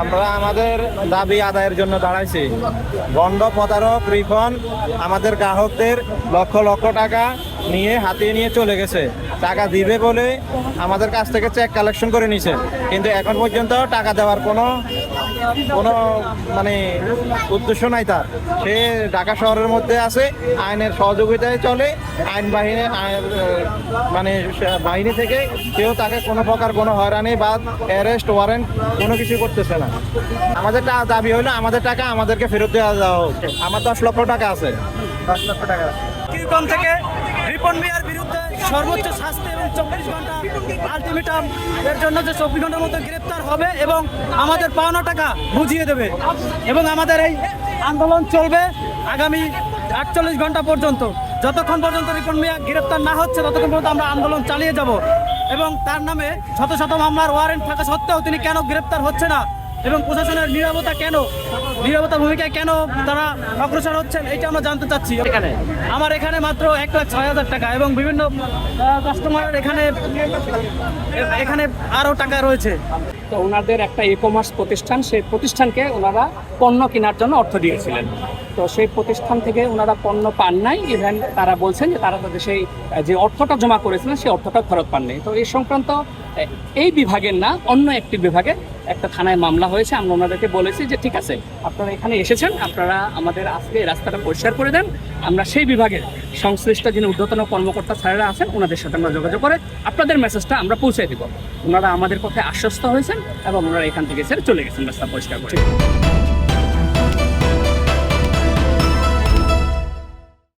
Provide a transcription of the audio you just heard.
আমরা আমাদের দাবি আদায়ের জন্য দাঁড়াইছি। গন্ড প্রতারক রিফন আমাদের গ্রাহকদের লক্ষ লক্ষ টাকা নিয়ে হাতিয়ে নিয়ে চলে গেছে। টাকা দিবে বলে আমাদের কাছ থেকে চেক কালেকশন করে নিছে, কিন্তু এখন পর্যন্ত টাকা দেওয়ার কোনো মানে উদ্দেশ্য নাই তার। সে ঢাকা শহরের মধ্যে আছে, আইনের সহযোগিতায় চলে, আইন বাহিনী মানে বাহিনী থেকে কেউ তাকে কোনো প্রকার কোনো হয়রানি বা অ্যারেস্ট ওয়ারেন্ট কোনো কিছু করতেছে না। আমাদের দাবি হলো আমাদের টাকা আমাদেরকে ফেরত দেওয়া হোক। আমার 10 লক্ষ টাকা আছে। 10 লক্ষ টাকা কিরকম থেকে রিপন মিয়ার বিরুদ্ধে সর্বোচ্চ শাস্তি এবং 24 ঘন্টা আলটিমেটাম এর জন্য যে 24 ঘন্টার মধ্যে গ্রেপ্তার হবে এবং আমাদের পাওনা টাকা বুঝিয়ে দেবে, এবং আমাদের এই আন্দোলন চলবে আগামী 48 ঘন্টা পর্যন্ত। যতক্ষণ পর্যন্ত রিপন মিয়া গ্রেপ্তার না হচ্ছে ততক্ষণ পর্যন্ত আমরা আন্দোলন চালিয়ে যাব। এবং তার নামে শত শত মামলার ওয়ারেন্ট থাকা সত্ত্বেও তিনি কেন গ্রেপ্তার হচ্ছে না এবং প্রশাসনের নীরবতা ভূমিকায় কেন তারা অগ্রসর হচ্ছেন, এটা আমরা জানতে চাচ্ছি। আমার এখানে মাত্র 1,06,000 টাকা এবং বিভিন্ন কাস্টমার এখানে আরও টাকা রয়েছে। তো ওনাদের একটা ই কমার্স প্রতিষ্ঠান, সেই প্রতিষ্ঠানকে ওনারা পণ্য কেনার জন্য অর্থ দিয়েছিলেন। তো সেই প্রতিষ্ঠান থেকে ওনারা পণ্য পান নাই, ইভেন তারা বলছেন যে তারা তাদের সেই যে অর্থটা জমা করেছিলেন সেই অর্থটা ফেরত পান নাই। তো এই সংক্রান্ত এই বিভাগের না অন্য একটি বিভাগে একটা থানায় মামলা হয়েছে। আমরা ওনাদেরকে বলেছি যে ঠিক আছে, আপনারা এখানে এসেছেন, আপনারা আমাদের আজকে এই রাস্তাটা পরিষ্কার করে দেন। আমরা সেই বিভাগের সংশ্লিষ্ট যিনি ঊর্ধ্বতন কর্মকর্তা স্যারেরা আছেন ওনাদের সাথে আমরা যোগাযোগ করে আপনাদের মেসেজটা আমরা পৌঁছে দিব। ওনারা আমাদের কথায় আশ্বস্ত হয়েছেন এবং ওনারা এখান থেকে ছেড়ে চলে গেছেন রাস্তা পরিষ্কার করে।